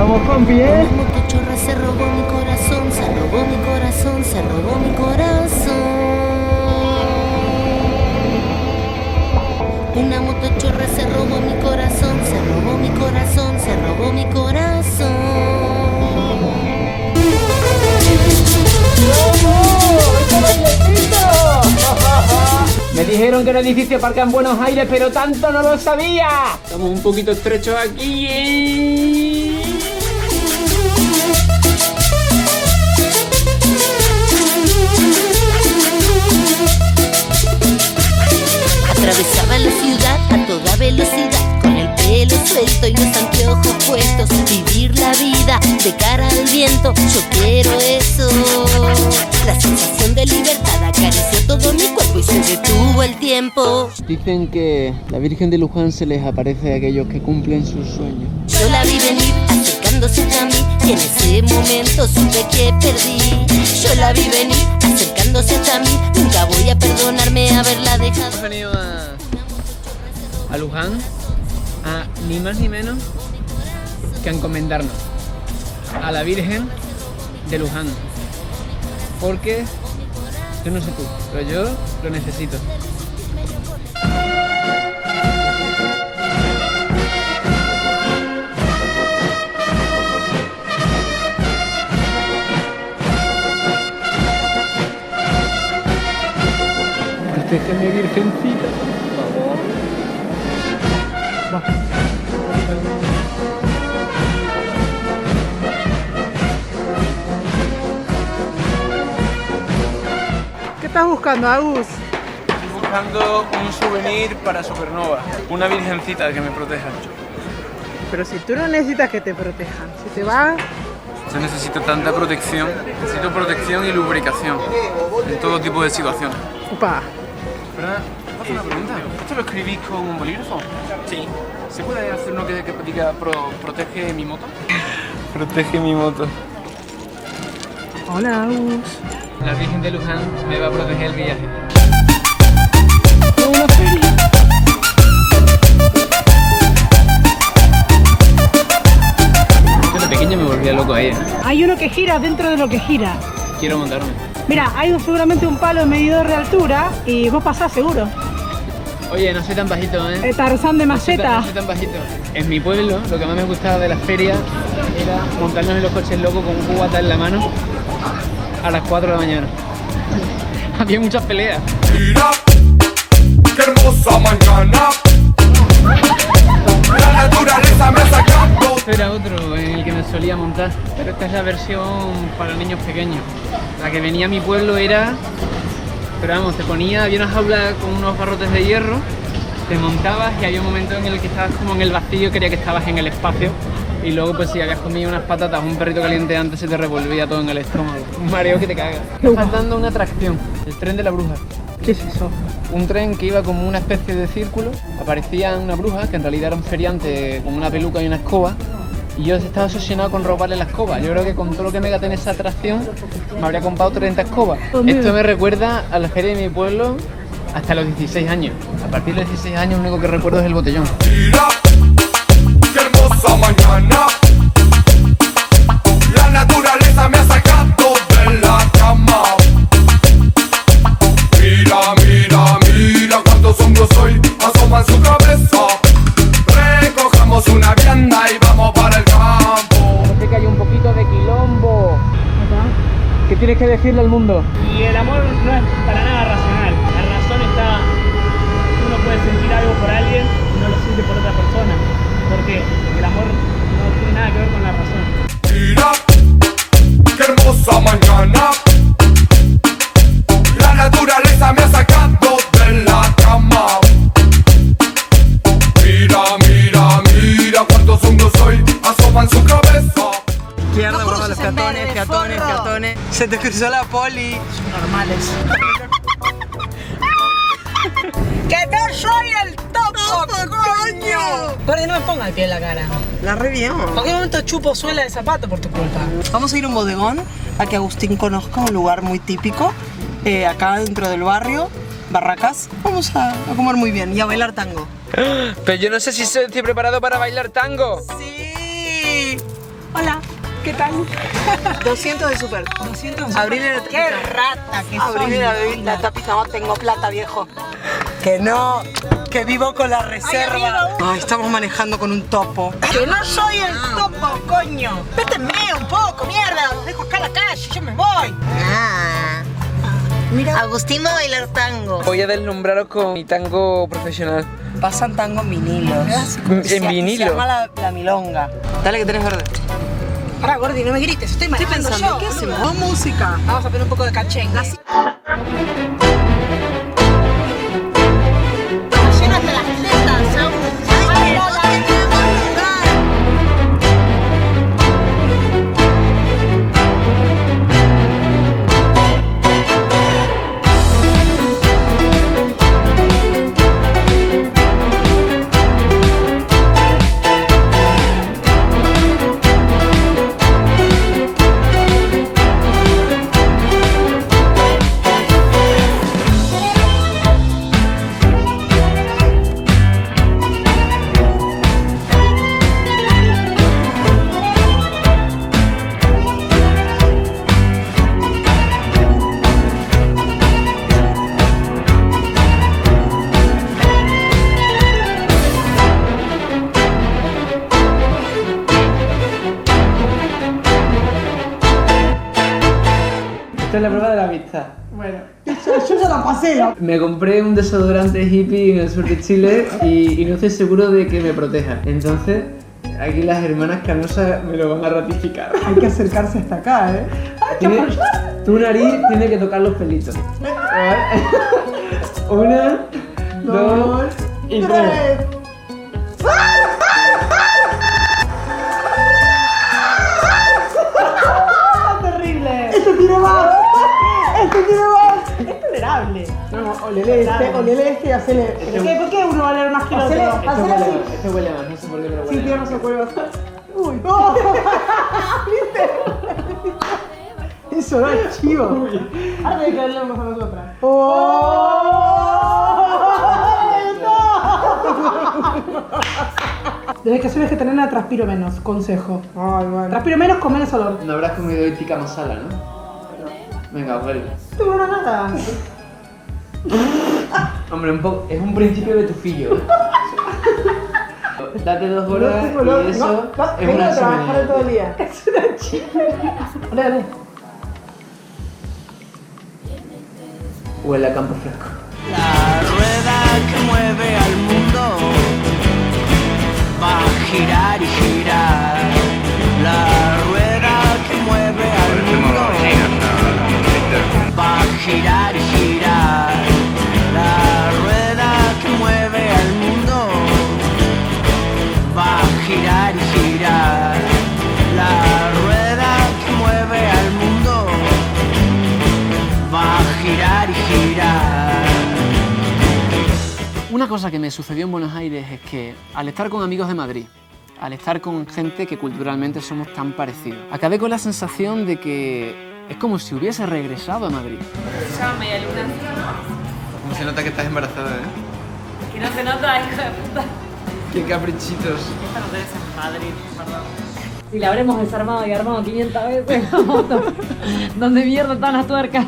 Vamos, compi, ¿eh? Una motochorra se robó mi corazón, se robó mi corazón, se robó mi corazón. Una motochorra se robó mi corazón, se robó mi corazón, se robó mi corazón. Me dijeron que el edificio aparca en Buenos Aires, pero tanto no lo sabía. Estamos un poquito estrechos aquí, ¿eh? Atravesaba la ciudad a toda velocidad, con el pelo suelto y los anteojos puestos. Vivir la vida de cara al viento, yo quiero eso. La sensación de libertad acarició todo mi cuerpo y se detuvo el tiempo. Dicen que la Virgen de Luján se les aparece a aquellos que cumplen sus sueños. Yo la vi venir acercándose a mí y en ese momento supe que perdí. Yo la vi venir acercándose a mí, nunca voy a perdonarme haberla dejado. Hemos venido a Luján a ni más ni menos que a encomendarnos a la Virgen de Luján, porque yo no sé tú, pero yo lo necesito. Protégeme, Virgencita, por favor. Va. ¿Qué estás buscando, Agus? Estoy buscando un souvenir para Supernova, una virgencita que me proteja. Pero si tú no necesitas que te protejan, si te va... Yo necesito tanta protección, necesito protección y lubricación en todo tipo de situaciones. Upa. ¿Verdad? ¿Puedo hacer una pregunta? ¿Esto lo escribís con un bolígrafo? Sí. ¿Se puede hacer uno que diga protege mi moto? Protege mi moto. Hola, Agus. La Virgen de Luján me va a proteger el viaje. Yo de pequeño me volvía loco ahí. Hay uno que gira dentro de lo que gira. Quiero montarme. Mira, hay seguramente un palo medidor de altura y vos pasás seguro. Oye, no soy tan bajito, ¿eh? Tarzán de No soy maceta. tan bajito. En mi pueblo, lo que más me gustaba de las ferias era montarnos en los coches locos con un cubata en la mano a las 4 de la mañana. Había muchas peleas. Mira, qué hermosa mañana. La naturaleza me ha sacado. Este era otro en el que me solía montar, pero esta es la versión para niños pequeños. La que venía a mi pueblo era... Pero vamos, te ponía, había una jaula con unos barrotes de hierro, te montabas y había un momento en el que estabas como en el vacío, creía que estabas en el espacio. Y luego pues si habías comido unas patatas o un perrito caliente antes se te revolvía todo en el estómago. Un mareo que te caga. Estás dando una atracción, el tren de la bruja. ¿Qué es eso? Un tren que iba como una especie de círculo, aparecía una bruja que en realidad era un feriante con una peluca y una escoba. Y yo estaba obsesionado con robarle la escoba. Yo creo que con todo lo que me gasté en esa atracción me habría comprado 30 escobas. Esto me recuerda a la feria de mi pueblo hasta los 16 años. A partir de los 16 años lo único que recuerdo es el botellón. Mira, qué hermosa mañana. La naturaleza me ha sacado de la cama. Mira, mira, mira cuántos hombros hoy asoman su cabeza. Recojamos una vianda y vamos para el campo. Parece que hay un poquito de quilombo. ¿Qué tienes que decirle al mundo? Y el amor no es para nada racional. La razón está... Uno puede sentir algo por alguien y no lo siente por otra persona. ¿Por qué? Porque el amor no tiene nada que ver con la razón. Mira, qué hermosa mañana. La naturaleza me ha sacado de la cama. Mira, mira, mira cuántos hombros hoy asoman su cabeza. Izquierda, por los peatones, peatones, peatones. Se te cruzó la poli. Normales. ¡Que no soy el topo, coño! Guardia, no me ponga el pie en la cara. La re bien. ¿Por qué momento chupo suela de zapato por tu culpa? Vamos a ir a un bodegón a que Agustín conozca un lugar muy típico. Acá dentro del barrio, Barracas. Vamos a comer muy bien y a bailar tango. Pero yo no sé si estoy preparado para bailar tango. ¡Sí! Hola, ¿Qué tal? 200 de super. 200 de Abrirle la tapita. Qué rata que Abrirle la tapita. No tengo plata, viejo. Que no, que vivo con la reserva. Ay, estamos manejando con un topo. Que no soy el topo, coño. Pétenme un poco, mierda. Los dejo acá en la calle, yo me voy. Mira. Agustín va a bailar tango. Voy a deslumbraros con mi tango profesional. Pasan tango en vinilos. ¿En vinilo? Se llama la milonga. Dale que tenés verde. Pará, Gordi, no me grites, estoy manejando pensando, ¿qué hacemos? Vamos música. Vamos a poner un poco de cachengue. Llénate las tetas, aún. Ay, no tenemos lugar. Esta es la prueba de la amistad. Bueno, yo ya la pasé. Me compré un desodorante hippie en el sur de Chile y no estoy seguro de que me proteja. Entonces, aquí las hermanas canosas me lo van a ratificar. Hay que acercarse hasta acá, ¿eh? Tu nariz tiene que tocar los pelitos. Una, dos y tres. ¡Terrible! ¡Este tiene más! ¡Este tiene más! Es tolerable. No, olele este y hacele... ¿Por qué uno va a leer más que el otro? Este huele más, no sé por qué pero huele. Sí, tío, no se puede hacer. ¡Uy! ¡No! ¿Viste? Eso no es chivo. Ahora hay que hablemos a nosotras. Desde que subes que tener a transpiro menos, consejo. Ay, bueno. Transpiro menos con menos olor. No habrás comido hoy tikka masala, ¿no? Venga, huele. No tengo nada. Hombre, un poco, es un principio de tufillo. Date 2 horas y eso es vengo una a trabajar chimenea. todo el día. Es una chimenea. Dale. Huele a campo fresco. La rueda que mueve al mundo va a girar y girar. La rueda que mueve al mundo va a girar y girar. La rueda que mueve al mundo va a girar y girar. La rueda que mueve al mundo va a girar y girar. Una cosa que me sucedió en Buenos Aires es que al estar con amigos de Madrid, al estar con gente que culturalmente somos tan parecidos, acabé con la sensación de que es como si hubiese regresado a Madrid. Se llama Media Luna. ¿Cómo se nota que estás embarazada, Que no se nota, hija de puta. Qué caprichitos. Esta no tenés en Madrid, perdón. Y la habremos desarmado y armado 500 veces la moto. ¿Dónde mierda están las tuercas?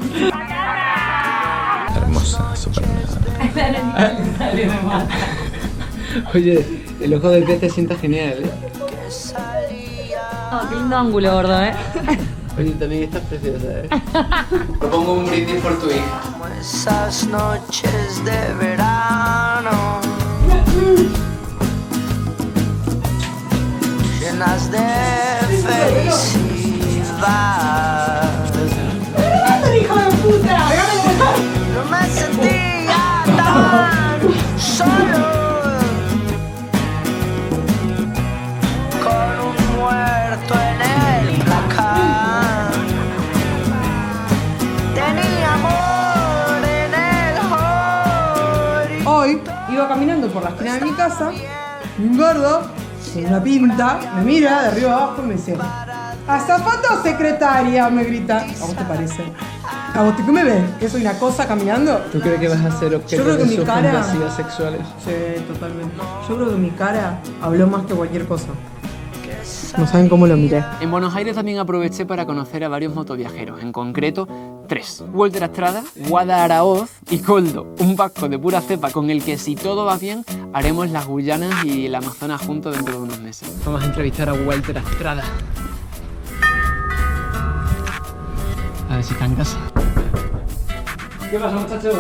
Hermosa, súper Oye, el ojo de pez te sienta genial, ¿eh? Oh, qué lindo ángulo, gordo, Oye, también estás preciosa, ¿eh? Propongo un brindis por tu hija. Como esas noches de verano llenas de felicidad. ¡Hijo de puta! No me sentía tan solo con un muerto en el placar. Tenía amor en el horizonte. Hoy iba caminando por la esquina de mi casa y un gordo, con una pinta, me mira de arriba abajo y me dice: ¿azafata o secretaria? Me grita. ¿A vos te parece? ¿A vos qué me ves? ¿Que soy una cosa caminando? ¿Tú crees que vas a ser Yo objeto creo que de mi sus cara- fantasías sexuales? Sí, totalmente. Yo creo que mi cara habló más que cualquier cosa. No saben cómo lo miré. En Buenos Aires también aproveché para conocer a varios motoviajeros, en concreto 3. Walter Astrada, Guada Araoz y Coldo, un vasco de pura cepa con el que si todo va bien haremos las Guyanas y el Amazonas juntos dentro de unos meses. Vamos a entrevistar a Walter Astrada. A ver si está en casa. ¿Qué pasa, muchachos?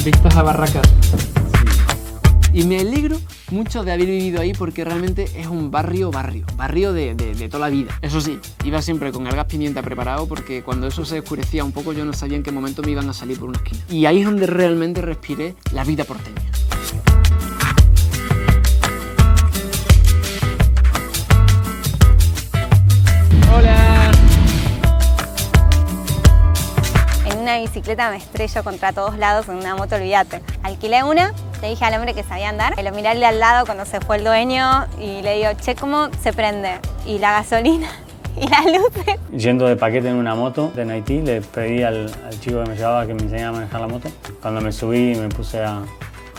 Vistas a Barracas. Sí. Y me alegro mucho de haber vivido ahí porque realmente es un barrio de toda la vida. Eso sí, iba siempre con el gas pimienta preparado porque cuando eso se oscurecía un poco yo no sabía en qué momento me iban a salir por una esquina. Y ahí es donde realmente respiré la vida porteña. Hola. En una bicicleta me estrello contra todos lados, en una moto olvídate. Alquilé una, le dije al hombre que sabía andar, lo miré al lado cuando se fue el dueño y le digo, che, ¿cómo se prende? Y la gasolina y las luces. Yendo de paquete en una moto de Haití, le pedí al chico que me llevaba que me enseñara a manejar la moto. Cuando me subí y me puse a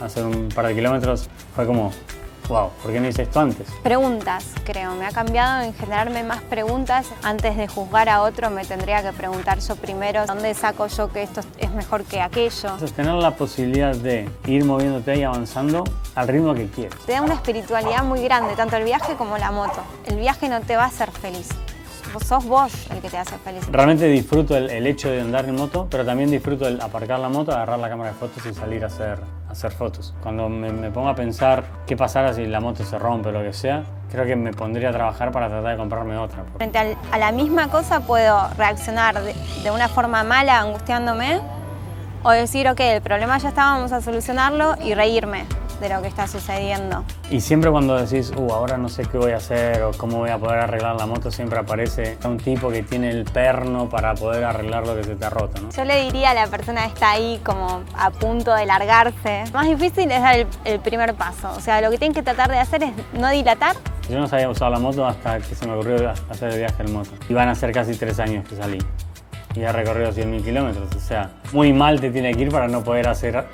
hacer un par de kilómetros, fue como, wow, ¿por qué no hice esto antes? Preguntas, creo. Me ha cambiado en generarme más preguntas. Antes de juzgar a otro me tendría que preguntar yo primero dónde saco yo que esto es mejor que aquello. Entonces, tener la posibilidad de ir moviéndote y avanzando al ritmo que quieres. Te da una espiritualidad muy grande, tanto el viaje como la moto. El viaje no te va a hacer feliz. Sos vos el que te hace feliz. Realmente disfruto el hecho de andar en moto, pero también disfruto el aparcar la moto, agarrar la cámara de fotos y salir a hacer fotos. Cuando me pongo a pensar qué pasará si la moto se rompe o lo que sea, creo que me pondría a trabajar para tratar de comprarme otra. Frente a la misma cosa puedo reaccionar de una forma mala, angustiándome, o decir, ok, el problema ya está, vamos a solucionarlo y reírme de lo que está sucediendo. Y siempre cuando decís, ahora no sé qué voy a hacer o cómo voy a poder arreglar la moto, siempre aparece un tipo que tiene el perno para poder arreglar lo que se te ha roto, ¿no? Yo le diría a la persona que está ahí como a punto de largarse, lo más difícil es dar el primer paso. O sea, lo que tienen que tratar de hacer es no dilatar. Yo no sabía usar la moto hasta que se me ocurrió hacer el viaje en moto. Y van a ser casi 3 años que salí. Y he recorrido 100.000 kilómetros. O sea, muy mal te tiene que ir para no poder hacer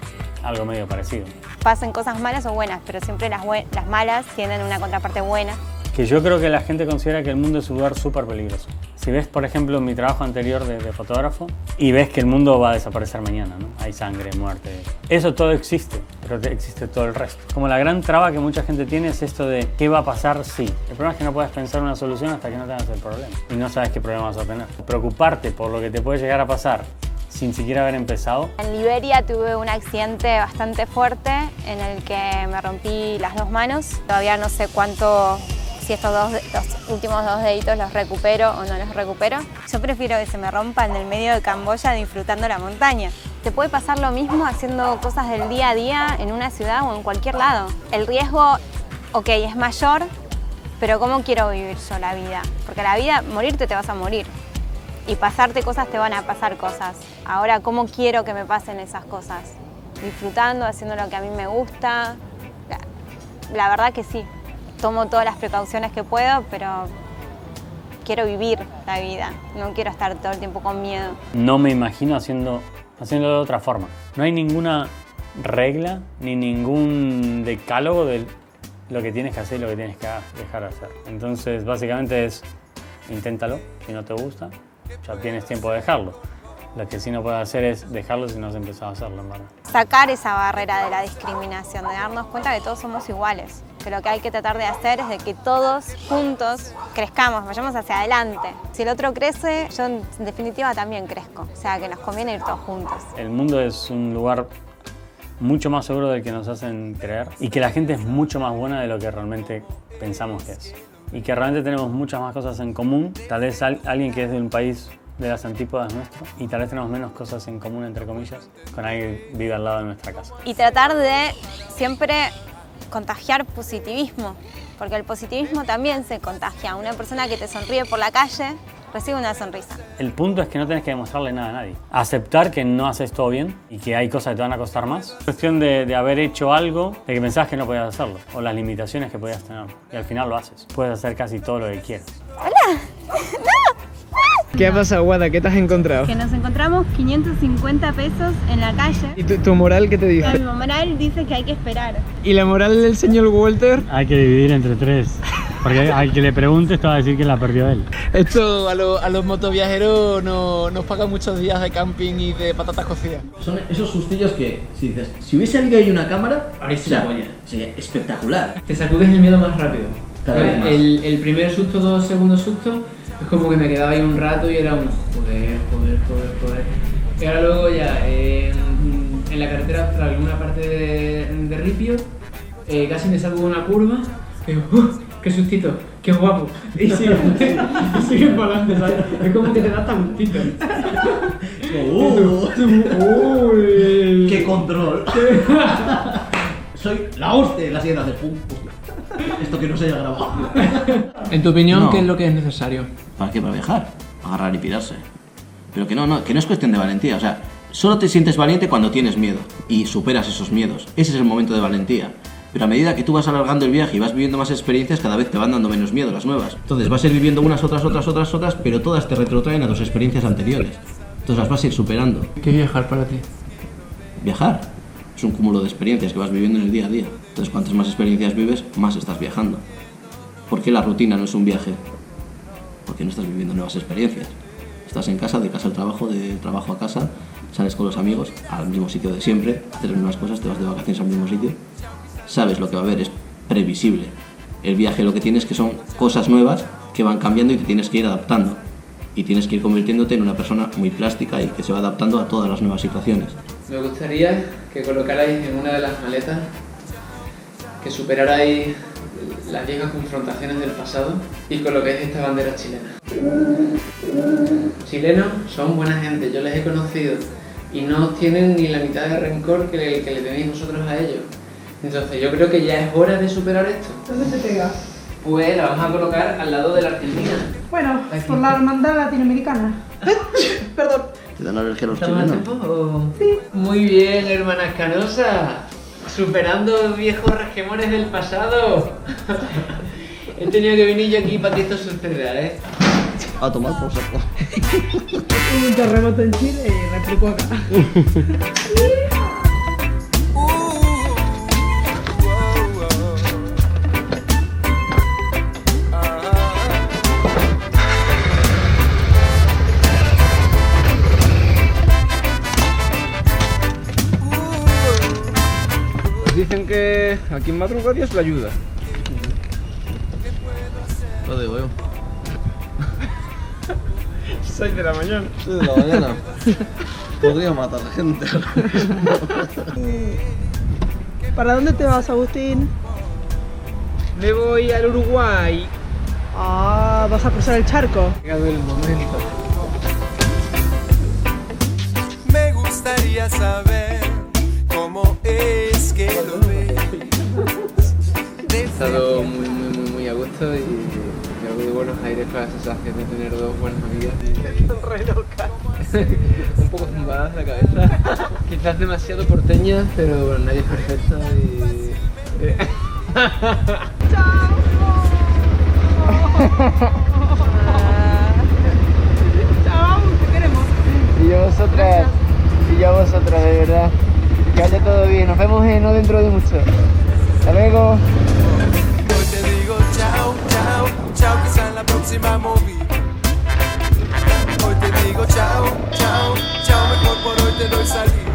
algo medio parecido. Pasen cosas malas o buenas, pero siempre las malas tienen una contraparte buena. Que yo creo que la gente considera que el mundo es un lugar súper peligroso. Si ves, por ejemplo, mi trabajo anterior de fotógrafo y ves que el mundo va a desaparecer mañana, ¿no? Hay sangre, muerte. Eso todo existe, pero existe todo el resto. Como la gran traba que mucha gente tiene es esto de ¿qué va a pasar si? El problema es que no puedes pensar una solución hasta que no tengas el problema. Y no sabes qué problema vas a tener. Preocuparte por lo que te puede llegar a pasar sin siquiera haber empezado. En Liberia tuve un accidente bastante fuerte en el que me rompí las 2 manos. Todavía no sé si los últimos 2 deditos los recupero o no los recupero. Yo prefiero que se me rompa en el medio de Camboya disfrutando la montaña. Te puede pasar lo mismo haciendo cosas del día a día en una ciudad o en cualquier lado. El riesgo, ok, es mayor, pero ¿cómo quiero vivir yo la vida? Porque la vida, morirte te vas a morir. Y pasarte cosas, te van a pasar cosas. Ahora, ¿cómo quiero que me pasen esas cosas? Disfrutando, haciendo lo que a mí me gusta. La verdad que sí. Tomo todas las precauciones que puedo, pero quiero vivir la vida. No quiero estar todo el tiempo con miedo. No me imagino haciéndolo de otra forma. No hay ninguna regla ni ningún decálogo de lo que tienes que hacer y lo que tienes que dejar de hacer. Entonces, básicamente es inténtalo. Si no te gusta, ya tienes tiempo de dejarlo. Lo que sí no puedes hacer es dejarlo si no has empezado a hacerlo, en verdad. Sacar esa barrera de la discriminación, de darnos cuenta que todos somos iguales. Que lo que hay que tratar de hacer es de que todos juntos crezcamos, vayamos hacia adelante. Si el otro crece, yo en definitiva también crezco. O sea, que nos conviene ir todos juntos. El mundo es un lugar mucho más seguro del que nos hacen creer y que la gente es mucho más buena de lo que realmente pensamos que es. Y que realmente tenemos muchas más cosas en común. Tal vez alguien que es de un país de las antípodas nuestro y tal vez tenemos menos cosas en común, entre comillas, con alguien que vive al lado de nuestra casa. Y tratar de siempre contagiar positivismo, porque el positivismo también se contagia. Una persona que te sonríe por la calle recibe una sonrisa. El punto es que no tenés que demostrarle nada a nadie. Aceptar que no haces todo bien y que hay cosas que te van a costar más. Es cuestión de haber hecho algo de que pensabas que no podías hacerlo o las limitaciones que podías tener y al final lo haces. Puedes hacer casi todo lo que quieras. ¡Hola! ¡No! ¿Qué ha pasado, Guada? ¿Qué te has encontrado? Que nos encontramos 550 pesos en la calle. ¿Y tu moral qué te dice? Mi moral dice que hay que esperar. ¿Y la moral del señor Walter? Hay que dividir entre 3. Porque al que le preguntes te va a decir que la perdió él. Esto a los motoviajeros nos paga muchos días de camping y de patatas cocidas. Son esos sustillos que, si dices, si hubiese habido ahí una cámara, sería espectacular. Te sacudes el miedo más rápido. Cada vez más. El primer susto, 2 segundos susto, es como que me quedaba ahí un rato y era un joder. Y ahora luego ya en la carretera austral, en una parte de Ripio, casi me salgo de una curva y digo, ¡qué sustito! ¡Qué guapo! Y sigue para adelante, ¿sabes? Es como que te da tan gustito. ¡Qué control! Soy la hostia de la siguiente hacer pum. Esto que no se haya grabado. En tu opinión, No. ¿qué es lo que es necesario? ¿Para qué? Para viajar, agarrar y pirarse. Pero que no es cuestión de valentía, o sea, solo te sientes valiente cuando tienes miedo y superas esos miedos. Ese es el momento de valentía. Pero a medida que tú vas alargando el viaje y vas viviendo más experiencias, cada vez te van dando menos miedo las nuevas. Entonces vas a ir viviendo unas, otras, pero todas te retrotraen a tus experiencias anteriores. Entonces las vas a ir superando. ¿Qué es viajar para ti? Viajar es un cúmulo de experiencias que vas viviendo en el día a día. Entonces cuantas más experiencias vives, más estás viajando. ¿Por qué la rutina no es un viaje? Porque no estás viviendo nuevas experiencias. Estás en casa, de casa al trabajo, de trabajo a casa, sales con los amigos al mismo sitio de siempre, haces las mismas cosas, te vas de vacaciones al mismo sitio. Sabes lo que va a haber, es previsible. El viaje lo que tienes que son cosas nuevas que van cambiando y te tienes que ir adaptando. Y tienes que ir convirtiéndote en una persona muy plástica y que se va adaptando a todas las nuevas situaciones. Me gustaría que colocarais en una de las maletas, que superarais las viejas confrontaciones del pasado y coloquéis esta bandera chilena. Chilenos son buena gente, yo les he conocido y no tienen ni la mitad de rencor que le tenéis vosotros a ellos. Entonces yo creo que ya es hora de superar esto. ¿Dónde se pega? Pues la vamos a colocar al lado de la Argentina. Bueno, por la hermandad latinoamericana. Perdón. ¿Te dan alergia a los ¿Estamos a chilenos? tiempo? Sí. Muy bien, hermanas canosas. Superando viejos resquemores del pasado. He tenido que venir yo aquí para que esto suceda, ¿eh? A tomar por saco. Un terremoto en Chile y replicó acá. Dicen que aquí en madrugada Dios la ayuda. Lo digo yo. 6 de la mañana. 6 de la mañana. Podría matar gente. ¿Para dónde te vas, Agustín? Me voy al Uruguay. Ah, vas a cruzar el charco. Ha llegado el momento. Me gustaría saber cómo es que lo ves. He estado muy a gusto y me voy de Buenos Aires con la sensación de tener 2 buenas amigas. Están re locas. Un poco zumbadas la cabeza. Quizás demasiado porteñas, pero bueno, nadie es perfecto y... ¡Chao! ¡Chao! Te queremos. Y yo a vosotras, de verdad. Que haya todo bien. Nos vemos no dentro de mucho. Hasta luego. Hoy te digo chao, chao, chao, quizá en la próxima movie. Hoy te digo chao, chao, chao, mejor por hoy te doy salir.